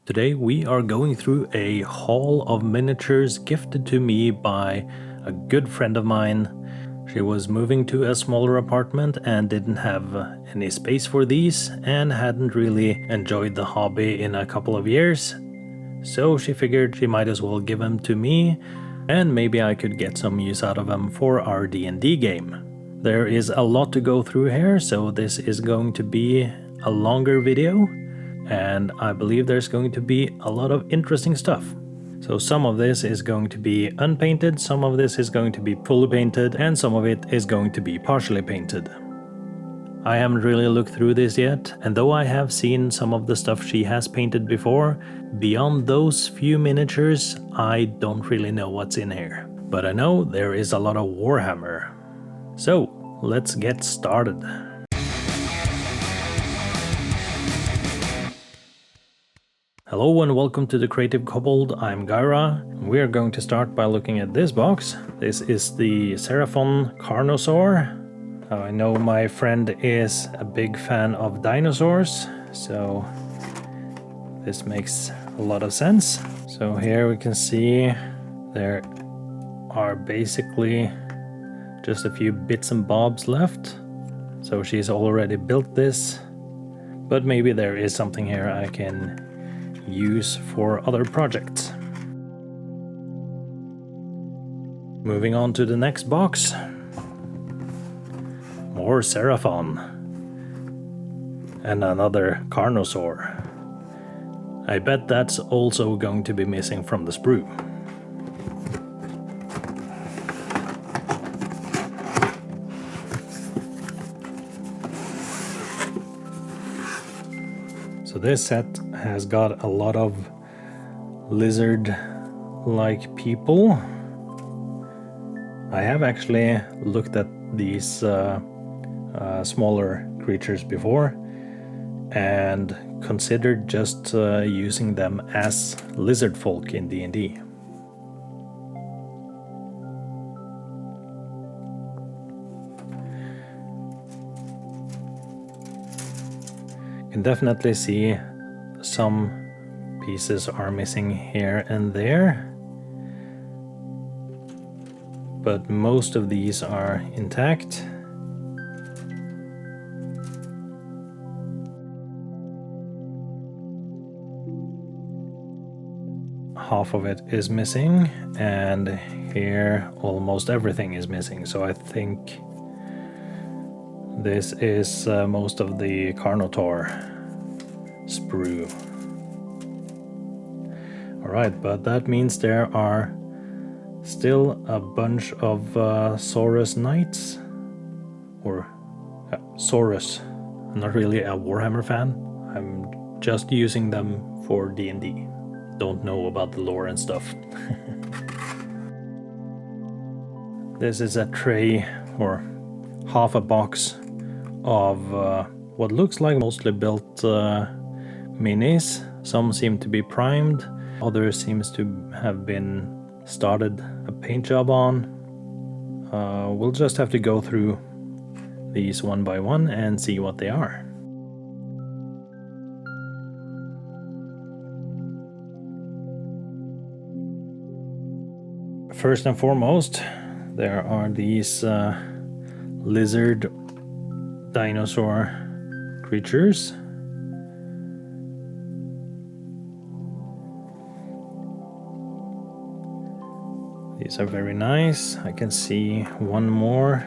Today we are going through a haul of miniatures gifted to me by a good friend of mine. She was moving to a smaller apartment and didn't have any space for these and hadn't really enjoyed the hobby in a couple of years. So she figured she might as well give them to me and maybe I could get some use out of them for our D&D game. There is a lot to go through here, so this is going to be a longer video. And I believe there's going to be a lot of interesting stuff. So some of this is going to be unpainted, some of this is going to be fully painted, and some of it is going to be partially painted. I haven't really looked through this yet, and though I have seen some of the stuff she has painted before, beyond those few miniatures, I don't really know what's in here. But I know there is a lot of Warhammer. So, let's get started. Hello and welcome to the Creative Kobold. I'm Gyra. We are going to start by looking at this box. This is the Seraphon Carnosaur. I know my friend is a big fan of dinosaurs, so this makes a lot of sense. So here we can see there are basically just a few bits and bobs left. So she's already built this, but maybe there is something here I can use for other projects. Moving on to the next box. More Seraphon. And another Carnosaur. I bet that's also going to be missing from the sprue. So this set has got a lot of lizard-like people. I have actually looked at these smaller creatures before and considered just using them as lizard folk in D&D. Can definitely see some pieces are missing here and there, but most of these are intact. Half of it is missing, and here almost everything is missing, so I think this is most of the Carnosaur sprue. Alright, but that means there are still a bunch of Saurus Knights, or Saurus. I'm not really a Warhammer fan, I'm just using them for D&D. Don't know about the lore and stuff. This is a tray, or half a box, of what looks like mostly built minis. Some seem to be primed, others seems to have been started a paint job on. We'll just have to go through these one by one and see what they are. First and foremost, there are these lizard dinosaur creatures. These are very nice. I can see one more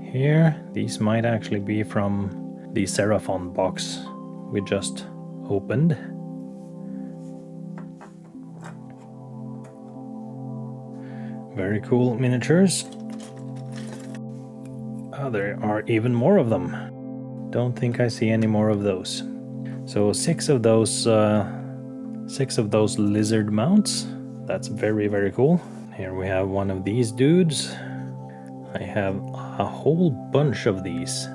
here. These might actually be from the Seraphon box we just opened. Very cool miniatures. There are even more of them. Don't think I see any more of those. So six of those lizard mounts. That's very, very cool. Here we have one of these dudes. I have a whole bunch of these.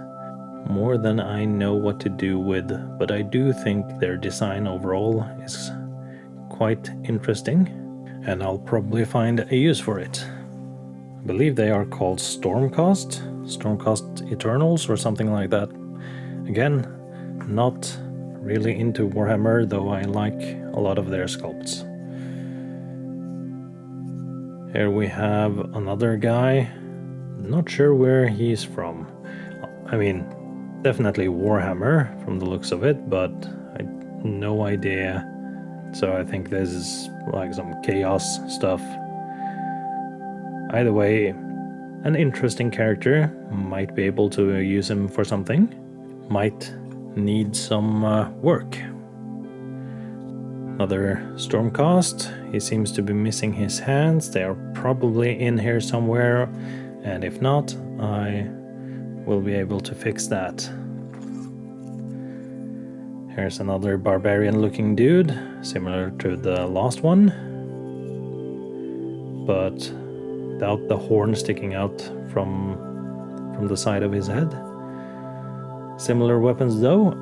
More than I know what to do with, but I do think their design overall is quite interesting, and I'll probably find a use for it. I believe they are called Stormcast Eternals or something like that. Again, not really into Warhammer, though I like a lot of their sculpts. Here we have another guy. Not sure where he's from. I mean, definitely Warhammer from the looks of it, but I have no idea. So I think this is like some chaos stuff. Either way, an interesting character. Might be able to use him for something. Might need some work. Another Stormcast. He seems to be missing his hands. They are probably in here somewhere, and if not, I will be able to fix that. Here's another barbarian looking dude, similar to the last one, but without the horn sticking out from the side of his head. Similar weapons though.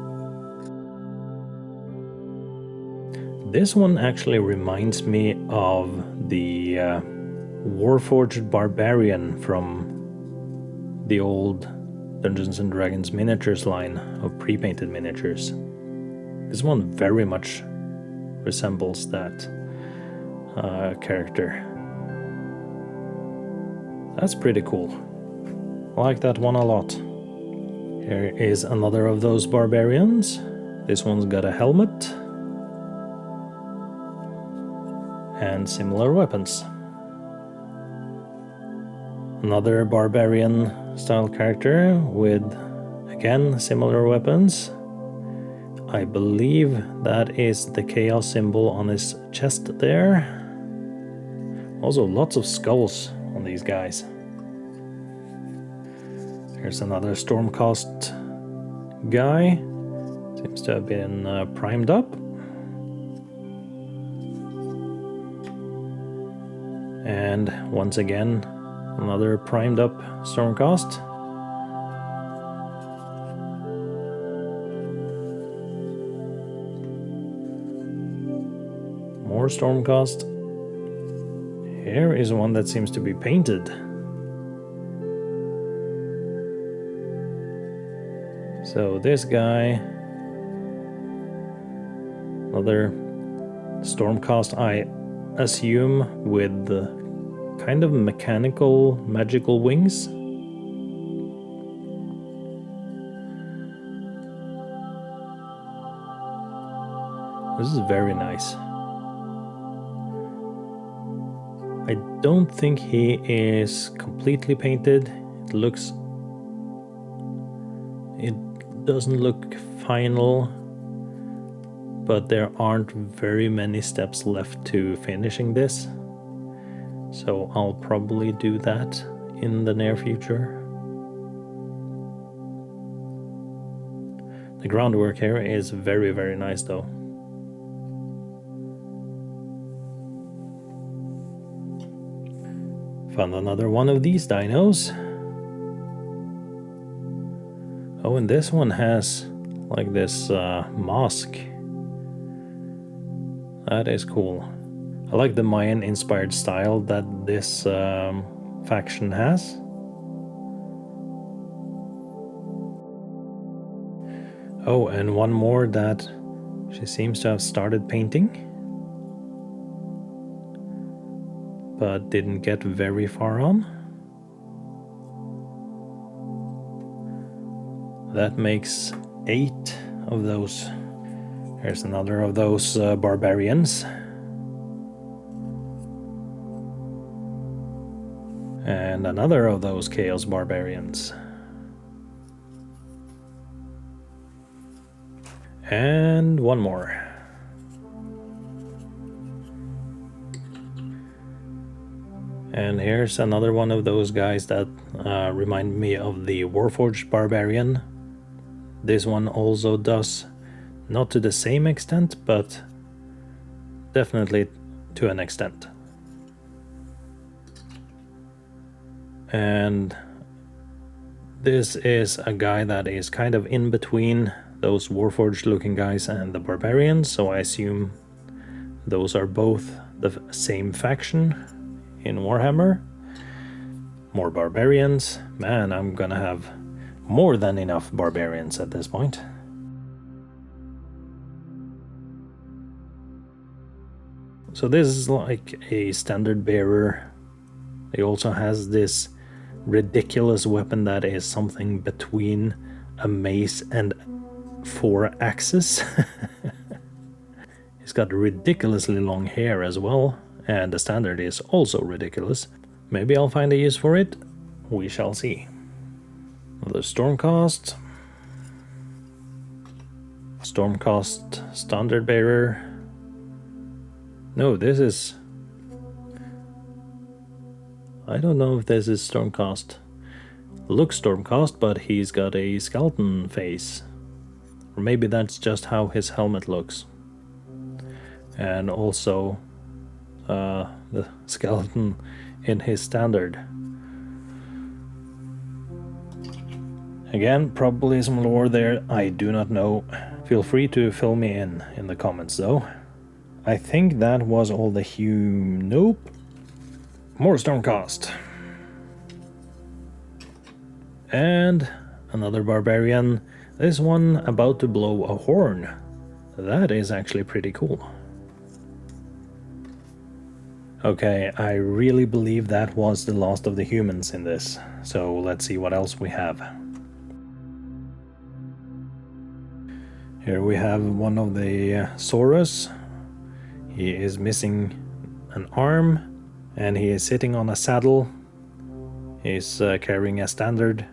This one actually reminds me of the Warforged Barbarian from the old Dungeons & Dragons miniatures line of pre-painted miniatures. This one very much resembles that character. That's pretty cool. I like that one a lot. Here is another of those barbarians. This one's got a helmet and similar weapons. Another barbarian style character with, again, similar weapons. I believe that is the chaos symbol on his chest there. Also lots of skulls on these guys. Here's another Stormcast guy. Seems to have been primed up. And once again, another primed up Stormcast. More Stormcast. Here is one that seems to be painted. So this guy, another Stormcast, I assume, with the kind of mechanical, magical wings. This is very nice. I don't think he is completely painted. It doesn't look final, but there aren't very many steps left to finishing this. So I'll probably do that in the near future. The groundwork here is very, very nice though. Found another one of these dinos. Oh, and this one has like this mask. That is cool. I like the Mayan-inspired style that this faction has. Oh, and one more that she seems to have started painting, but didn't get very far on. That makes 8 of those. Here's another of those barbarians. And another of those Chaos Barbarians. And one more. And here's another one of those guys that remind me of the Warforged Barbarian. This one also does, not to the same extent, but definitely to an extent. And this is a guy that is kind of in between those Warforged looking guys and the Barbarians, so I assume those are both the same faction in Warhammer. More Barbarians. Man, I'm gonna have more than enough Barbarians at this point. So this is like a standard bearer. He also has this ridiculous weapon that is something between a mace and 4 axes. He's got ridiculously long hair as well, and the standard is also ridiculous. Maybe I'll find a use for it. We shall see. Another Stormcast. Stormcast standard bearer. No, this is... I don't know if this is Stormcast. Looks Stormcast, but he's got a skeleton face. Or maybe that's just how his helmet looks. And also the skeleton in his standard. Again, probably some lore there, I do not know. Feel free to fill me in the comments though. I think that was all the Nope. More Stormcast. And another barbarian. This one about to blow a horn. That is actually pretty cool. Okay, I really believe that was the last of the humans in this. So let's see what else we have. Here we have one of the Saurus. He is missing an arm. And he is sitting on a saddle. He's carrying a standard.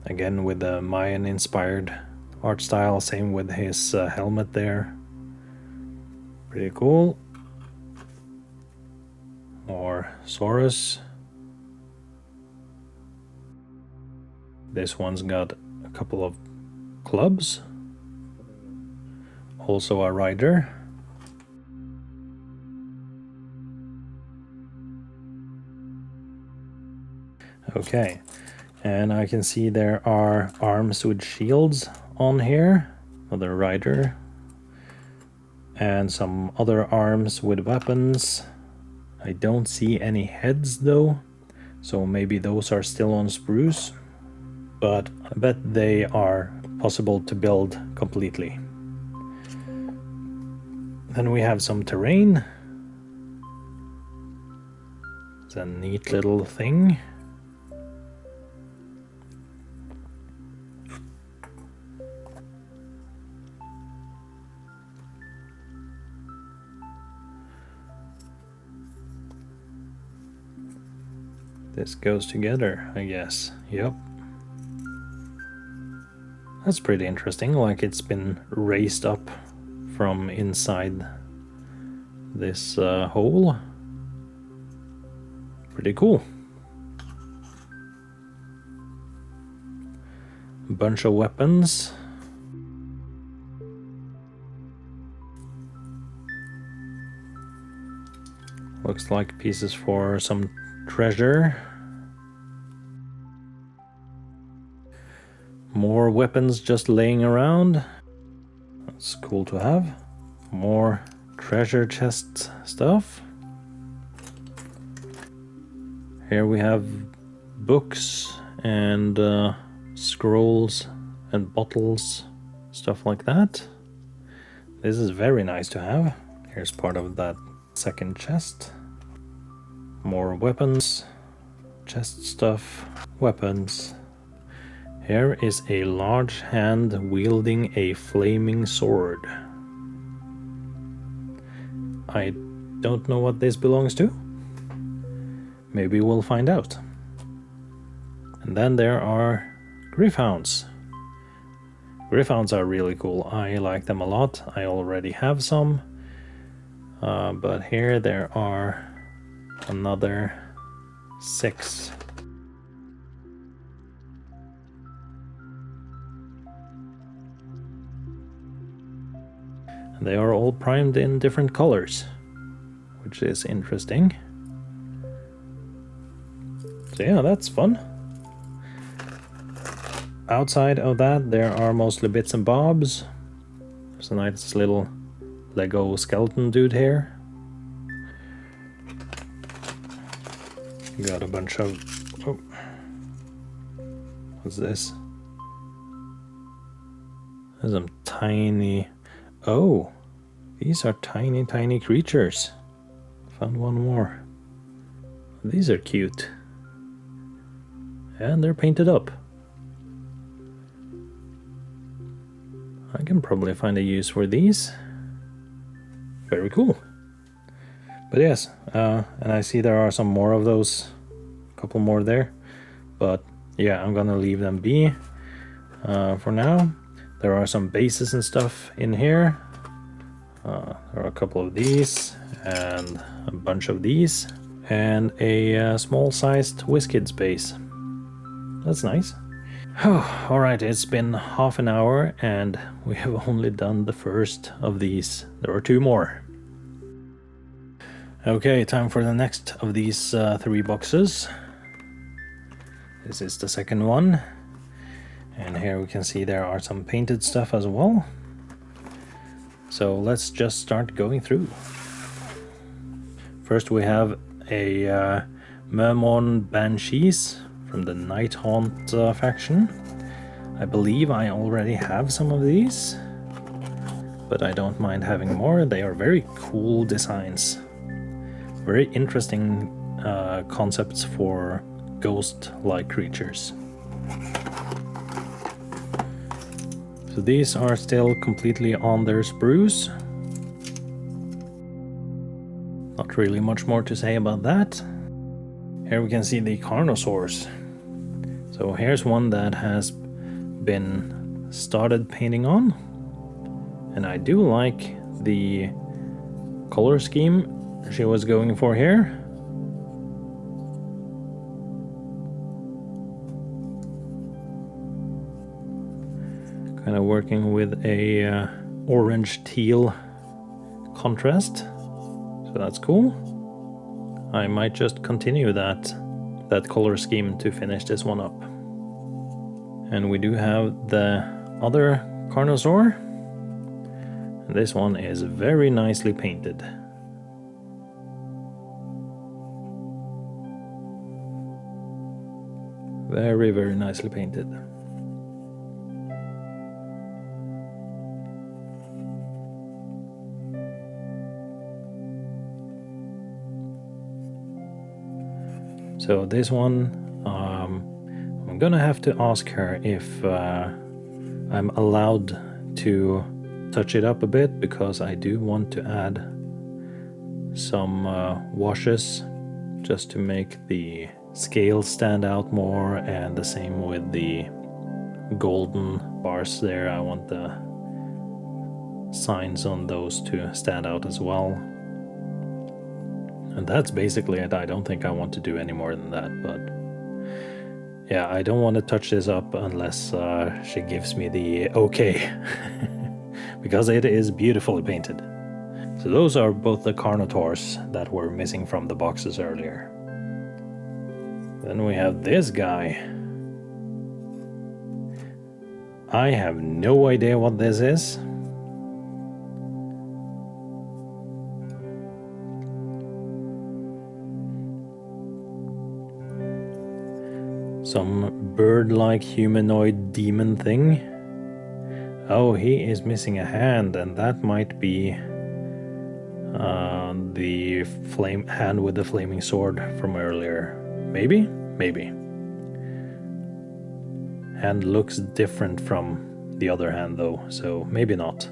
Again with the Mayan-inspired art style. Same with his helmet there. Pretty cool. More Saurus. This one's got a couple of clubs. Also a rider. Okay, and I can see there are arms with shields on here, another rider, and some other arms with weapons. I don't see any heads though, so maybe those are still on spruce, but I bet they are possible to build completely. Then we have some terrain. It's a neat little thing. This goes together, I guess. Yep. That's pretty interesting, like it's been raised up from inside this hole. Pretty cool. A bunch of weapons. Looks like pieces for some treasure. More weapons just laying around. That's cool to have. More treasure chest stuff. Here we have books and scrolls and bottles, stuff like that. This is very nice to have. Here's part of that second chest. More weapons, chest stuff, weapons. Here is a large hand wielding a flaming sword. I don't know what this belongs to. Maybe we'll find out. And then there are Griffons. Griffons are really cool. I like them a lot. I already have some. But here there are another 6. They are all primed in different colors, which is interesting. So yeah, that's fun. Outside of that, there are mostly bits and bobs. There's a nice little Lego skeleton dude here. Got a bunch of... Oh. What's this? There's some tiny... Oh, These are tiny, tiny creatures. Found one more. These are cute. And they're painted up. I can probably find a use for these. Very cool. But yes, and I see there are some more of those. A couple more there. But yeah, I'm gonna leave them be for now. There are some bases and stuff in here. There are a couple of these and a bunch of these and a small-sized WizKids base. That's nice. Alright, it's been half an hour and we have only done the first of these. There are 2 more. Okay, time for the next of these 3 boxes. This is the second one. And here we can see there are some painted stuff as well. So let's just start going through. First we have a Mermon Banshees from the Nighthaunt faction. I believe I already have some of these, but I don't mind having more. They are very cool designs. Very interesting concepts for ghost-like creatures. So these are still completely on their sprues. Not really much more to say about that. Here we can see the Carnosaurs. So here's one that has been started painting on. And I do like the color scheme she was going for here. Kind of working with a orange teal contrast, so that's cool. I might just continue that color scheme to finish this one up. And we do have the other Carnosaur, and this one is very nicely painted. Very, very nicely painted. So this one, I'm gonna have to ask her if I'm allowed to touch it up a bit, because I do want to add some washes just to make the scales stand out more, and the same with the golden bars there. I want the signs on those to stand out as well. And that's basically it. I don't think I want to do any more than that, but yeah, I don't want to touch this up unless she gives me the okay, because it is beautifully painted. So those are both the Carnotaurs that were missing from the boxes earlier. Then we have this guy. I have no idea what this is. Some bird-like humanoid demon thing. Oh, he is missing a hand, and that might be the hand with the flaming sword from earlier. Maybe? Maybe. Hand looks different from the other hand though, so maybe not.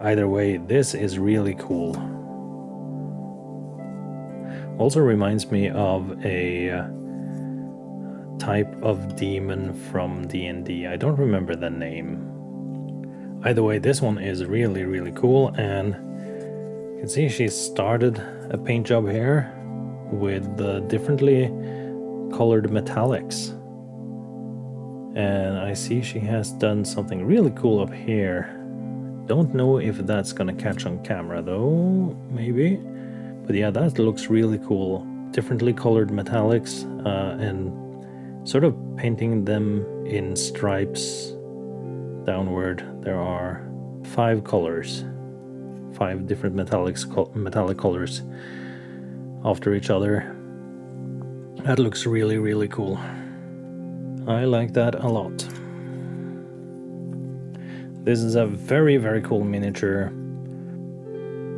Either way, this is really cool. Also reminds me of a type of demon from D&D. I don't remember the name. Either way, this one is really, really cool, and you can see she started a paint job here with differently colored metallics. And I see she has done something really cool up here. Don't know if that's gonna catch on camera though, maybe. But yeah, that looks really cool. Differently colored metallics, and sort of painting them in stripes downward. There are 5 colors, 5 different metallic colors after each other. That looks really, really cool. I like that a lot. This is a very, very cool miniature.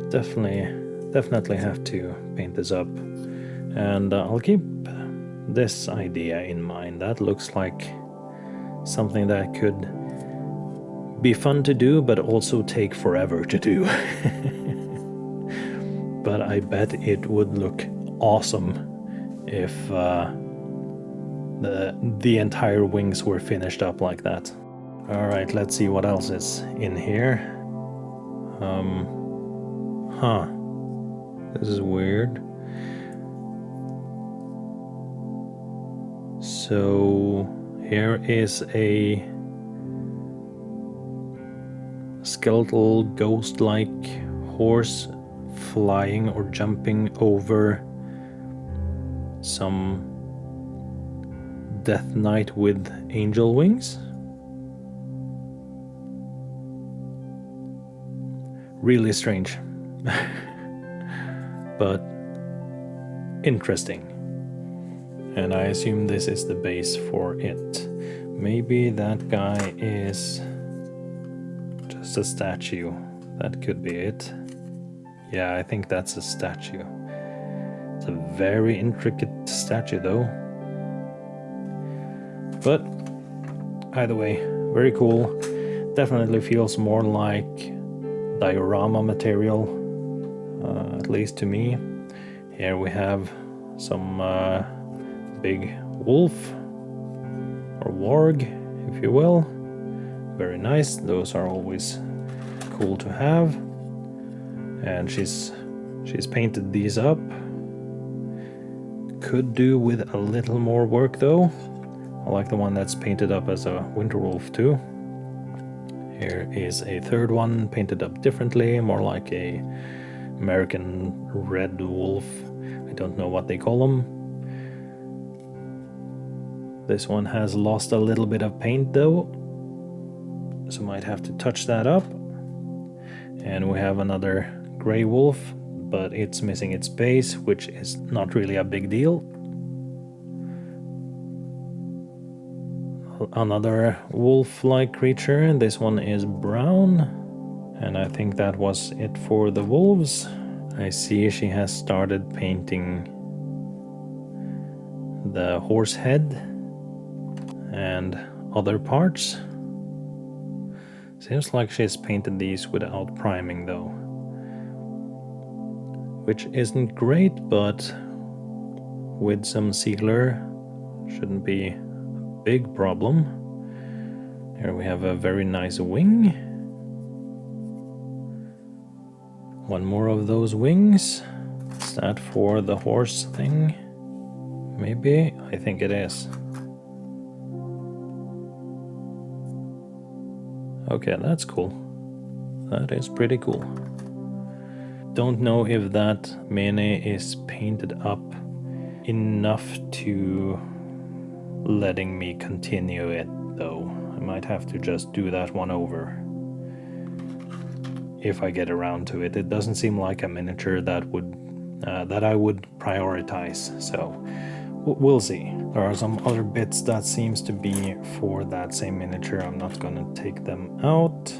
Definitely have to paint this up. And I'll keep this idea in mind. That looks like something that could be fun to do, but also take forever to do. But I bet it would look awesome if the entire wings were finished up like that. Alright, let's see what else is in here. This is weird. So here is a skeletal ghost-like horse flying or jumping over some Death Knight with angel wings. Really strange. But interesting. And I assume this is the base for it. Maybe that guy is just a statue. That could be it. Yeah, I think that's a statue. It's a very intricate statue though. But either way, very cool. Definitely feels more like diorama material, at least to me. Here we have some big wolf or warg, if you will. Very nice. Those are always cool to have. And she's painted these up. Could do with a little more work though. I like the one that's painted up as a winter wolf too. Here is a third one painted up differently, more like a American red wolf. I don't know what they call them. This one has lost a little bit of paint though, so might have to touch that up. And we have another gray wolf, but it's missing its base, which is not really a big deal. Another wolf-like creature. This one is brown, and I think that was it for the wolves. I see she has started painting the horse head and other parts. Seems like she's painted these without priming though, which isn't great, but with some sealer shouldn't be a big problem. Here we have a very nice wing. One more of those wings. Is that for the horse thing? Maybe? I think it is. Okay, that's cool. That is pretty cool. Don't know if that mini is painted up enough to letting me continue it though. I might have to just do that one over if I get around to it. It doesn't seem like a miniature that I would prioritize, so we'll see. There are some other bits that seems to be for that same miniature. I'm not gonna take them out.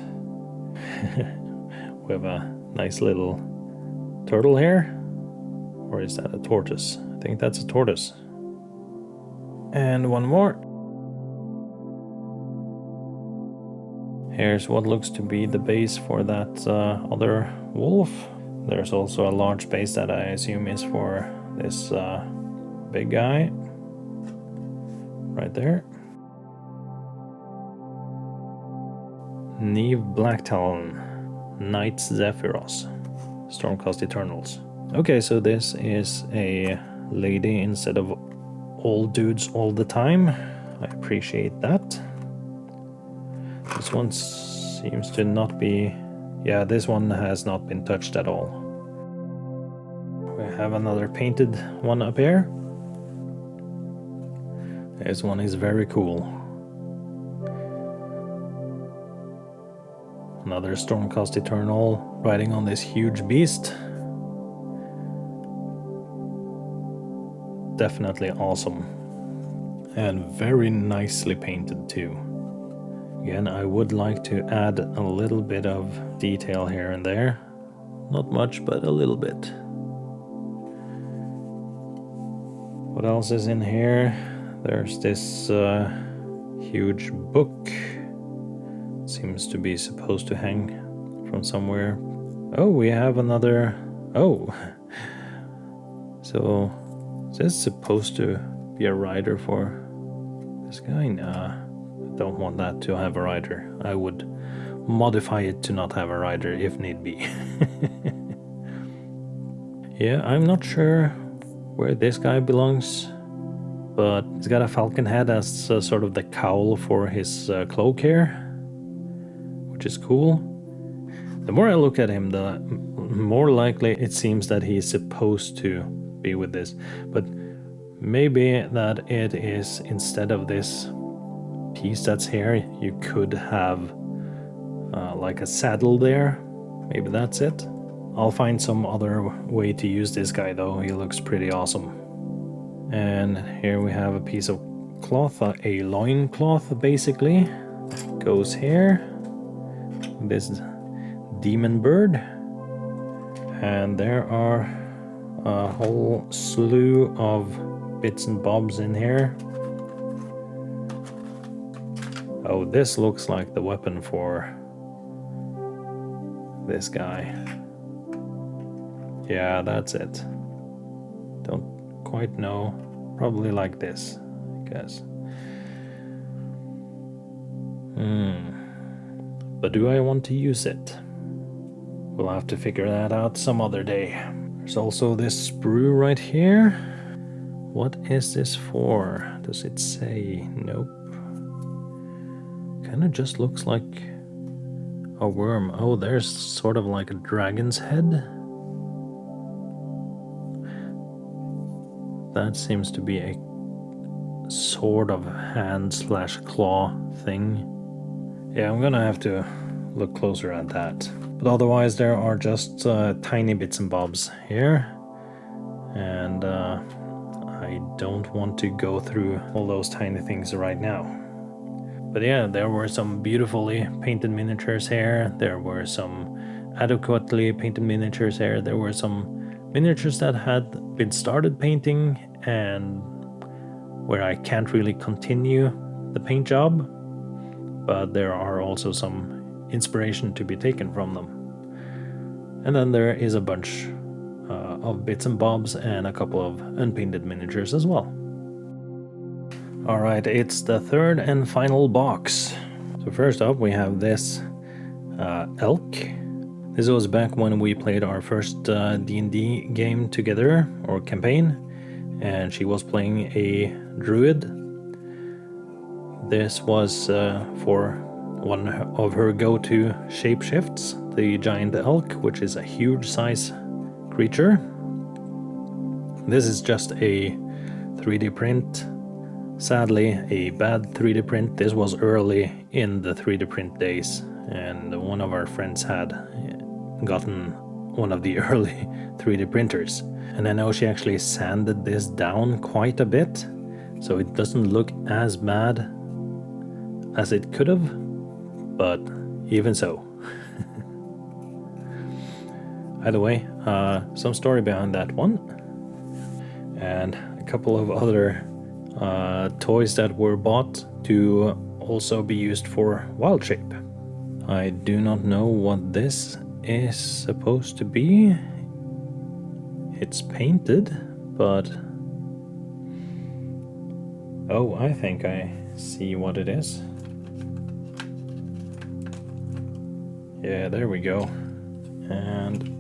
We have a nice little turtle here. Or is that a tortoise? I think that's a tortoise. And one more. Here's what looks to be the base for that other wolf. There's also a large base that I assume is for this big guy. Right there. Neve Blacktalon, Knights Zephyros, Stormcast Eternals. Okay, so this is a lady instead of all dudes all the time. I appreciate that. This one seems to not be... Yeah, this one has not been touched at all. We have another painted one up here. This one is very cool. Another Stormcast Eternal riding on this huge beast. Definitely awesome. And very nicely painted too. Again, I would like to add a little bit of detail here and there. Not much, but a little bit. What else is in here? There's this huge book. Seems to be supposed to hang from somewhere. Oh, we have another... Oh! So, is this supposed to be a rider for this guy? Nah, I don't want that to have a rider. I would modify it to not have a rider if need be. Yeah, I'm not sure where this guy belongs, but he's got a falcon head as sort of the cowl for his cloak here, which is cool. The more I look at him, the more likely it seems that he's supposed to be with this, but maybe that it is, instead of this piece that's here, you could have like a saddle there. Maybe that's it. I'll find some other way to use this guy though. He looks pretty awesome. And here we have a piece of cloth, a loin cloth basically. Goes here. This demon bird. And there are a whole slew of bits and bobs in here. Oh, this looks like the weapon for this guy. Yeah, that's it. Don't quite know. Probably like this, I guess. But do I want to use it? We'll have to figure that out some other day. There's also this sprue right here. What is this for? Does it say? Nope. Kinda just looks like a worm. Oh, there's sort of like a dragon's head. That seems to be a sort of hand/claw thing. Yeah, I'm gonna have to look closer at that. But otherwise there are just tiny bits and bobs here. And I don't want to go through all those tiny things right now. But yeah, there were some beautifully painted miniatures here. There were some adequately painted miniatures here. There were some miniatures that had been started painting and where I can't really continue the paint job. But there are also some inspiration to be taken from them. And then there is a bunch of bits and bobs and a couple of unpainted miniatures as well. Alright, it's the third and final box. So first up we have this elk. This was back when we played our first D&D game together, or campaign, and she was playing a druid. This was for one of her go-to shapeshifts, the giant elk, which is a huge size creature. This is just a 3D print. Sadly, a bad 3D print. This was early in the 3D print days, and one of our friends had gotten one of the early 3D printers. And I know she actually sanded this down quite a bit, so it doesn't look as bad as it could have, but even so. Either way, some story behind that one. And a couple of other toys that were bought to also be used for wild shape. I do not know what this is supposed to be. It's painted, but... Oh, I think I see what it is. Yeah, there we go. And...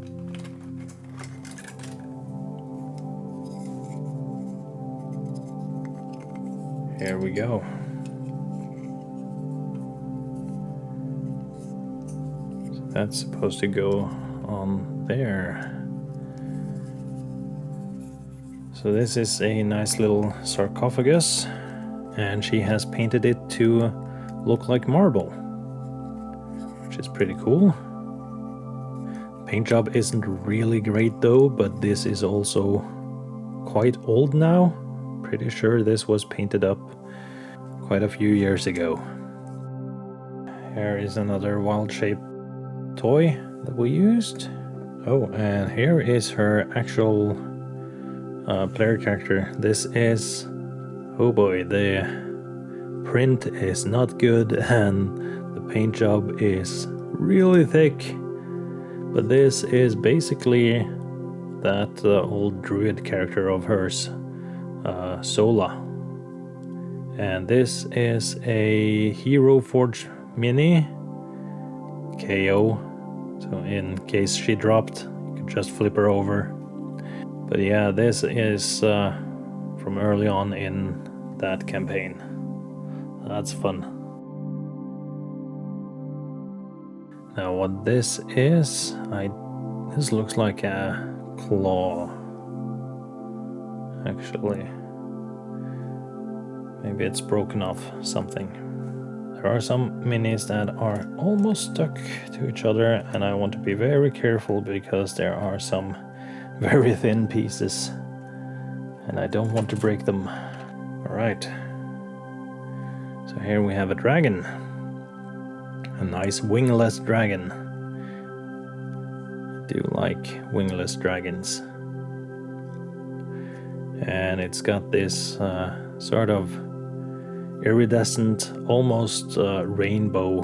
here we go. So that's supposed to go on there. So this is a nice little sarcophagus, and she has painted it to look like marble, which is pretty cool. Paint job isn't really great though, but this is also quite old now. Pretty sure this was painted up quite a few years ago. Here is another wild shape toy that we used. Oh, and here is her actual player character. This is, oh boy, the print is not good and the paint job is really thick. But this is basically that old druid character of hers, Sola. And this is a Hero Forge mini KO. So in case she dropped, you could just flip her over. But yeah, this is from early on in that campaign. That's fun. Now what this is, this looks like a claw. Actually, maybe it's broken off something. There are some minis that are almost stuck to each other, and I want to be very careful because there are some very thin pieces and I don't want to break them. Alright, so here we have a dragon, a nice wingless dragon. I do like wingless dragons, and it's got this sort of iridescent, almost rainbow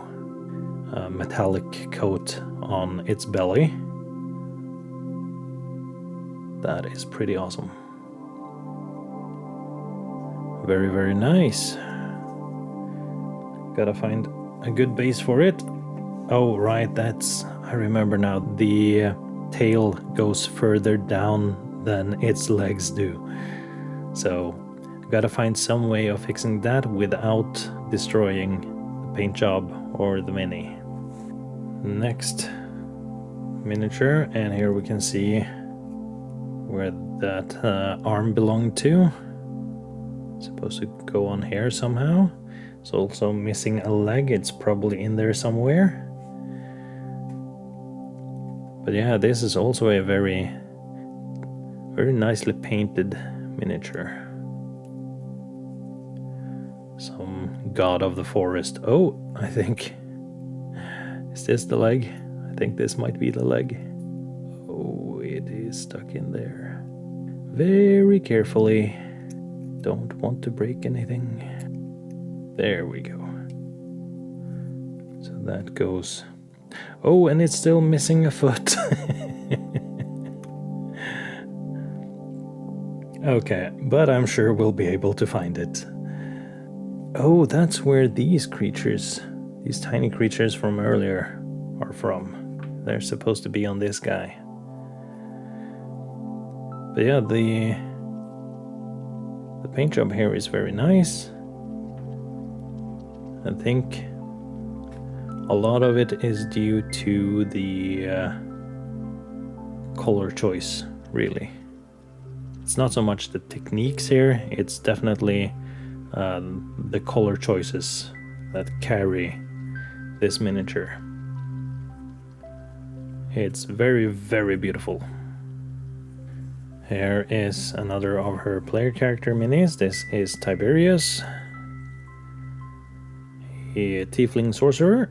metallic coat on its belly. That is pretty awesome. Very, very nice. Gotta find a good base for it. Oh, right, I remember now. The tail goes further down than its legs do. So, gotta find some way of fixing that without destroying the paint job or the mini. Next miniature, and here we can see where that arm belonged to. It's supposed to go on here somehow. It's also missing a leg. It's probably in there somewhere. But yeah, this is also a very, very nicely painted miniature. Some god of the forest. Oh, I think, is this the leg? I think this might be the leg. Oh, it is stuck in there. Very carefully. Don't want to break anything. There we go. So that goes. Oh, and it's still missing a foot. Okay, but I'm sure we'll be able to find it. Oh, that's where these creatures, these tiny creatures from earlier, are from. They're supposed to be on this guy. But yeah, the paint job here is very nice. I think a lot of it is due to the color choice, really. It's not so much the techniques here, it's definitely the color choices that carry this miniature. It's very, very beautiful. Here is another of her player character minis. This is Tiberius, a tiefling sorcerer.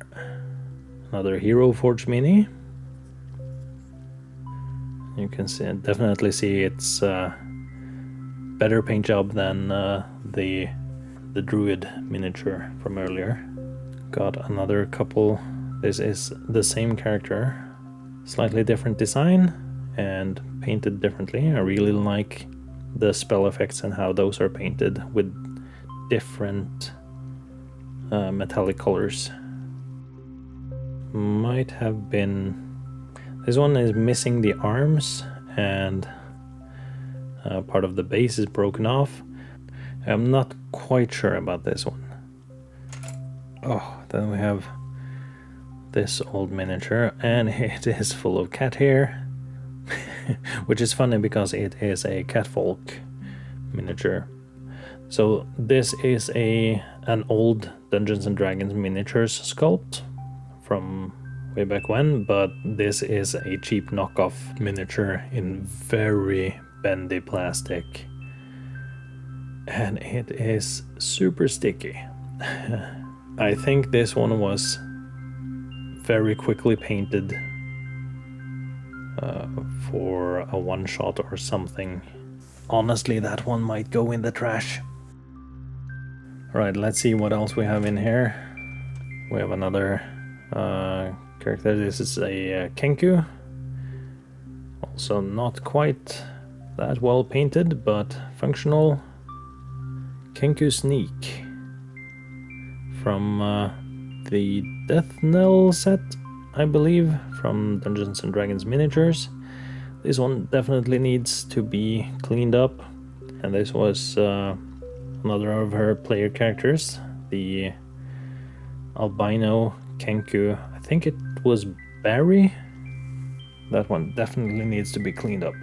Another Hero Forge mini. You can definitely see it's better paint job than the druid miniature from earlier. Got another couple. This is the same character, slightly different design and painted differently. I really like the spell effects and how those are painted with different metallic colors. Might have been, this one is missing the arms and part of the base is broken off. I'm not quite sure about this one. Oh, then we have this old miniature, and it is full of cat hair. Which is funny because it is a catfolk miniature. So this is an old Dungeons and Dragons miniatures sculpt from way back when, but this is a cheap knockoff miniature in very bendy plastic. And it is super sticky. I think this one was very quickly painted for a one-shot or something. Honestly, that one might go in the trash. Alright, let's see what else we have in here. We have another character. This is a Kenku. Also not quite that well painted, but functional. Kenku Sneak from the Death Knell set, I believe, from Dungeons and Dragons miniatures. This one definitely needs to be cleaned up, and this was another of her player characters, the albino Kenku. I think it was Barry. That one definitely needs to be cleaned up.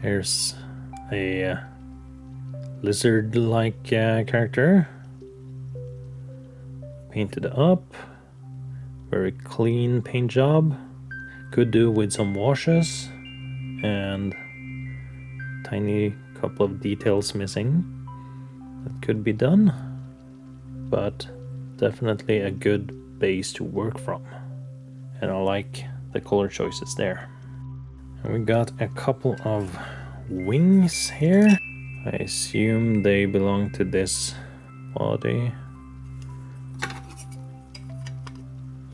Here's a lizard-like character, painted up, very clean paint job. Could do with some washes and tiny couple of details missing. That could be done, but definitely a good base to work from. And I like the color choices there. And we got a couple of wings here. I assume they belong to this body.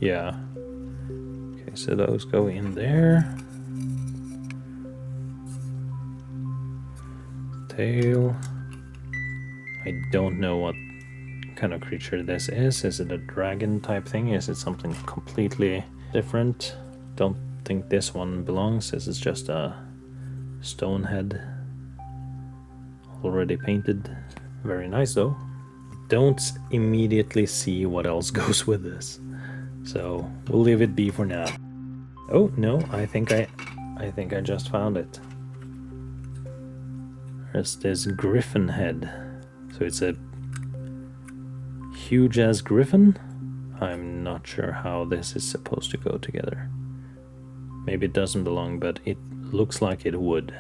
Yeah. Okay, so those go in there. Tail. I don't know what kind of creature this is. Is it a dragon type thing? Is it something completely different? Don't think this one belongs. This is just a stone head. Already painted. Very nice though. Don't immediately see what else goes with this. So we'll leave it be for now. Oh no, I think I just found it. There's this Griffon head. So it's a huge ass Griffon. I'm not sure how this is supposed to go together. Maybe it doesn't belong, but it looks like it would.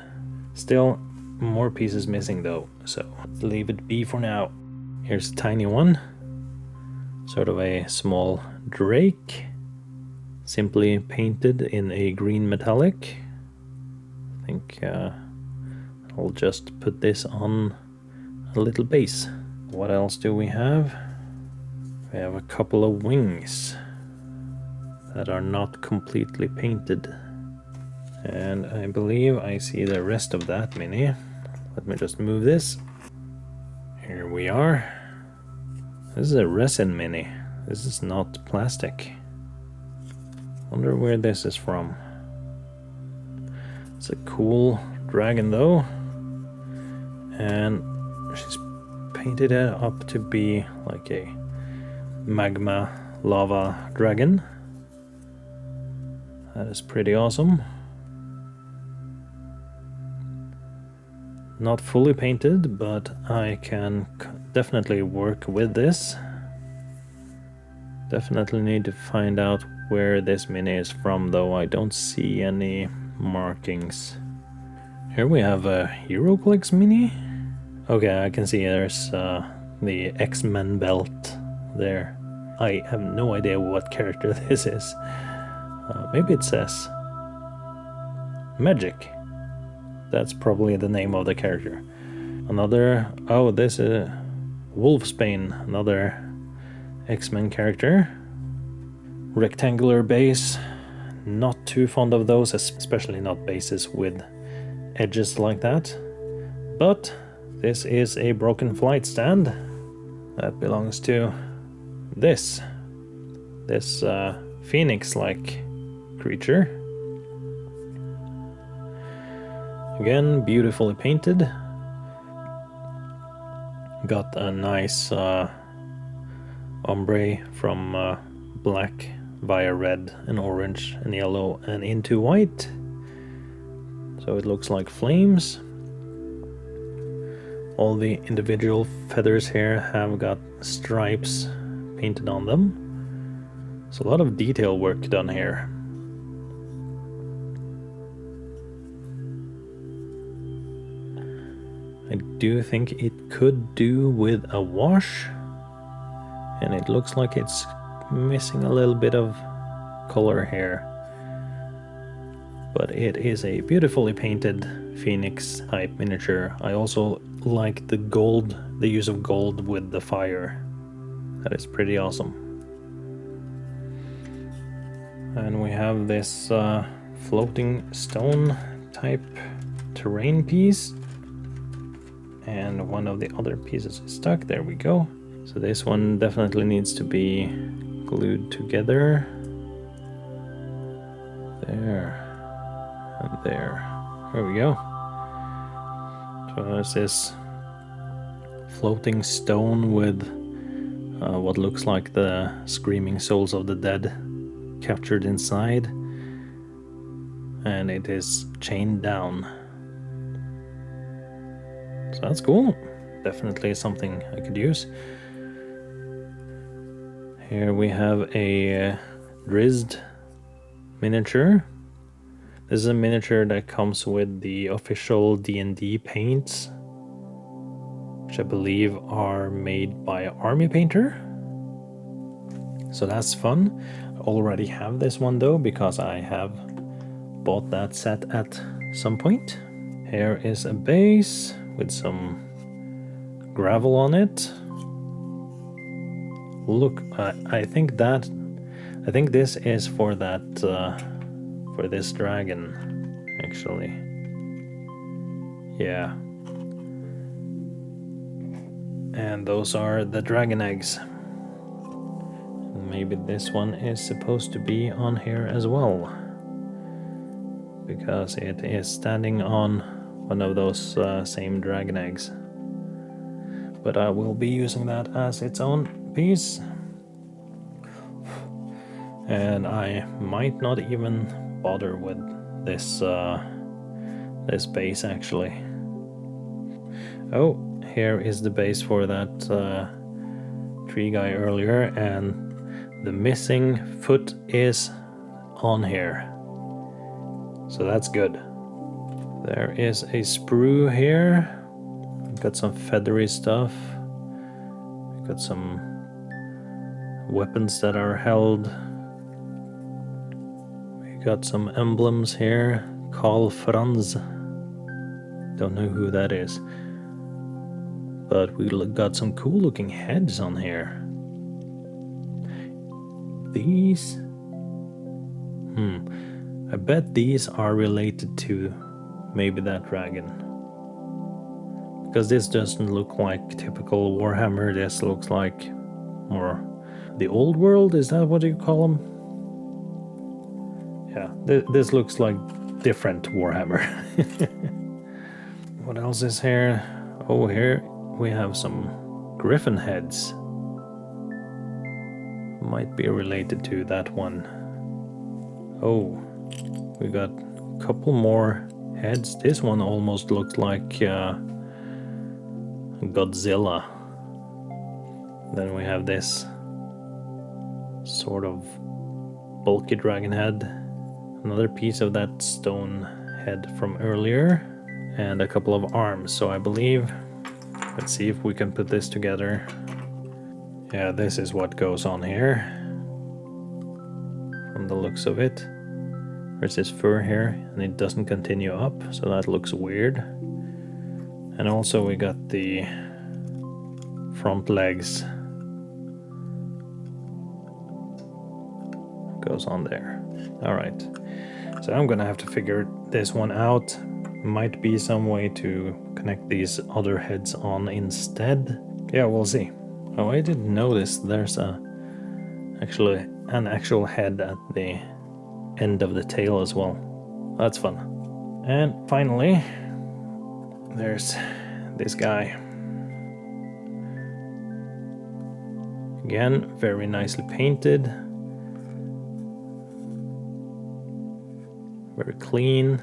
Still, more pieces missing though, so let's leave it be for now. Here's a tiny one. Sort of a small drake. Simply painted in a green metallic. I think I'll just put this on a little base. What else do we have? We have a couple of wings that are not completely painted. And I believe I see the rest of that mini. Let me just move this. Here we are. This is a resin mini. This is not plastic. Wonder where this is from. It's a cool dragon though. And she's painted it up to be like a magma lava dragon. That is pretty awesome. Not fully painted, but I can definitely work with this. Definitely need to find out where this mini is from, though I don't see any markings. Here we have a HeroClix mini. Okay, I can see there's the X-Men belt there. I have no idea what character this is. Maybe it says Magic. That's probably the name of the character. Another, oh, this is Wolfsbane, another X-Men character. Rectangular base, not too fond of those, especially not bases with edges like that. But this is a broken flight stand that belongs to this phoenix-like creature. Again, beautifully painted. Got a nice ombre from black via red and orange and yellow and into white. So it looks like flames. All the individual feathers here have got stripes painted on them. So a lot of detail work done here. I do think it could do with a wash, and it looks like it's missing a little bit of color here. But it is a beautifully painted Phoenix type miniature. I also like the gold, the use of gold with the fire. That is pretty awesome. And we have this floating stone type terrain piece. And one of the other pieces is stuck. There we go. So this one definitely needs to be glued together. There. And there. There we go. So there's this floating stone with what looks like the screaming souls of the dead captured inside. And it is chained down. So that's cool. Definitely something I could use. Here we have a Drizzt miniature. This is a miniature that comes with the official D&D paints, which I believe are made by Army Painter. So that's fun. I already have this one though, because I have bought that set at some point. Here is a base with some gravel on it. Look, I think this is for that, for this dragon, actually. Yeah. And those are the dragon eggs. Maybe this one is supposed to be on here as well, because it is standing on one of those same dragon eggs. But I will be using that as its own piece. And I might not even bother with this this base actually. Oh, here is the base for that tree guy earlier, and the missing foot is on here. So that's good. There is a sprue here. We've got some feathery stuff. We've got some weapons that are held. We got some emblems here. Karl Franz. Don't know who that is. But we got some cool looking heads on here. These? I bet these are related to maybe that dragon. Because this doesn't look like typical Warhammer. This looks like more the old world. Is that what you call them? Yeah, this looks like different Warhammer. What else is here? Oh, here we have some Griffon heads. Might be related to that one. Oh, we got a couple more heads. This one almost looks like Godzilla. Then we have this sort of bulky dragon head. Another piece of that stone head from earlier. And a couple of arms. So I believe, let's see if we can put this together. Yeah, this is what goes on here. From the looks of it. There's this fur here, and it doesn't continue up, so that looks weird. And also we got the front legs. Goes on there. Alright. So I'm gonna have to figure this one out. Might be some way to connect these other heads on instead. Yeah, we'll see. Oh, I didn't notice there's actually an actual head at the end of the tail as well. That's fun. And finally, there's this guy. Again, very nicely painted. Very clean.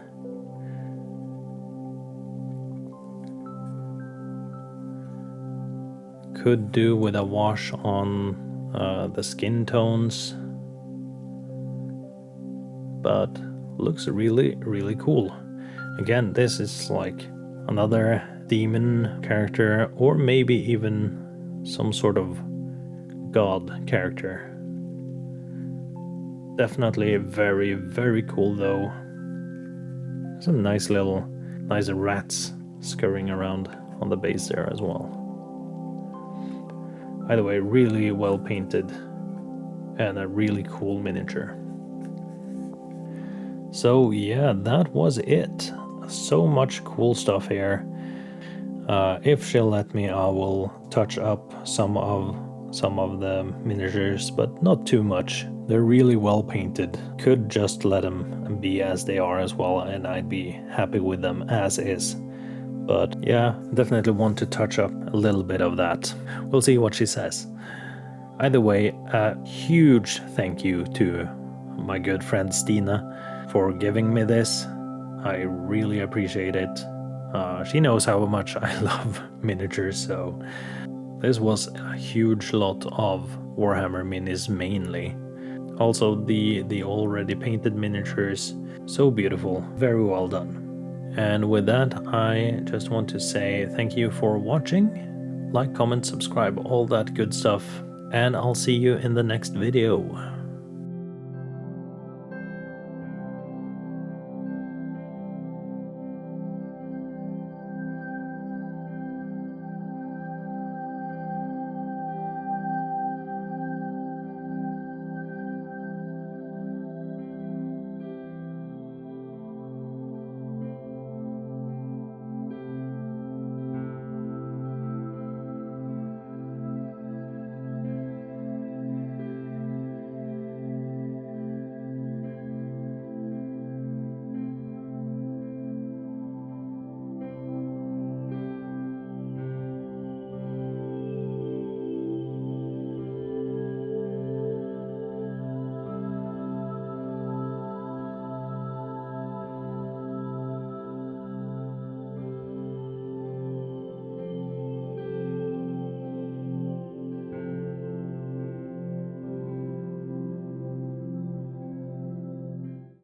Could do with a wash on the skin tones, but looks really, really cool. Again, this is like another demon character, or maybe even some sort of god character. Definitely very, very cool though. Some nice rats scurrying around on the base there as well. Either way, really well painted and a really cool miniature. So yeah, that was it. So much cool stuff here. If she'll let me, I will touch up some of the miniatures, but not too much. They're really well painted. Could just let them be as they are as well, and I'd be happy with them as is. But yeah, definitely want to touch up a little bit of that. We'll see what she says. Either way, a huge thank you to my good friend Stina for giving me this. I really appreciate it. She knows how much I love miniatures, so this was a huge lot of Warhammer minis mainly. Also the already painted miniatures, so beautiful, very well done. And with that, I just want to say thank you for watching. Like, comment, subscribe, all that good stuff, and I'll see you in the next video.